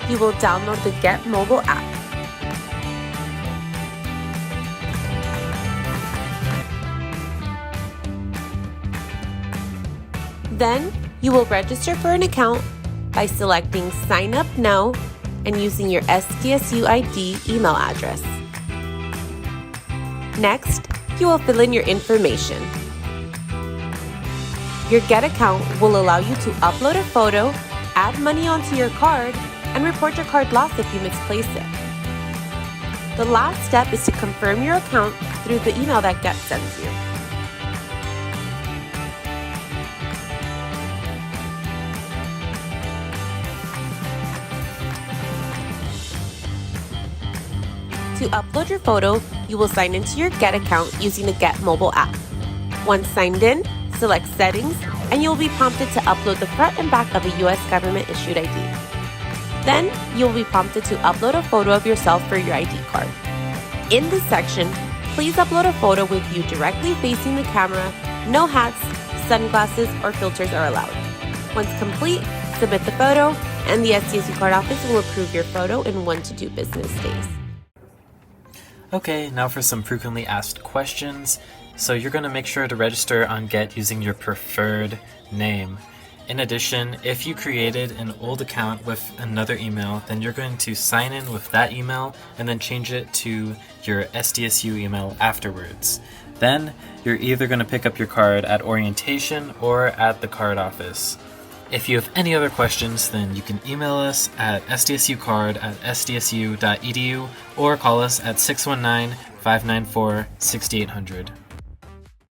you will download the Get mobile app. Then, you will register for an account by selecting Sign Up Now and using your SDSU ID email address. Next, you will fill in your information. Your Get account will allow you to upload a photo, add money onto your card, and report your card lost if you misplace it. The last step is to confirm your account through the email that Get sends you. To upload your photo, you will sign into your Get account using the Get mobile app. Once signed in, select Settings, and you will be prompted to upload the front and back of a U.S. government-issued ID. Then, you will be prompted to upload a photo of yourself for your ID card. In this section, please upload a photo with you directly facing the camera. No hats, sunglasses, or filters are allowed. Once complete, submit the photo, and the SDSU card office will approve your photo in 1 to 2 business days. Okay, now for some frequently asked questions. So you're going to make sure to register on Get using your preferred name. In addition, if you created an old account with another email, then you're going to sign in with that email and then change it to your SDSU email afterwards. Then you're either going to pick up your card at orientation or at the card office. If you have any other questions, then you can email us at sdsucard@sdsu.edu or call us at 619-594-6800.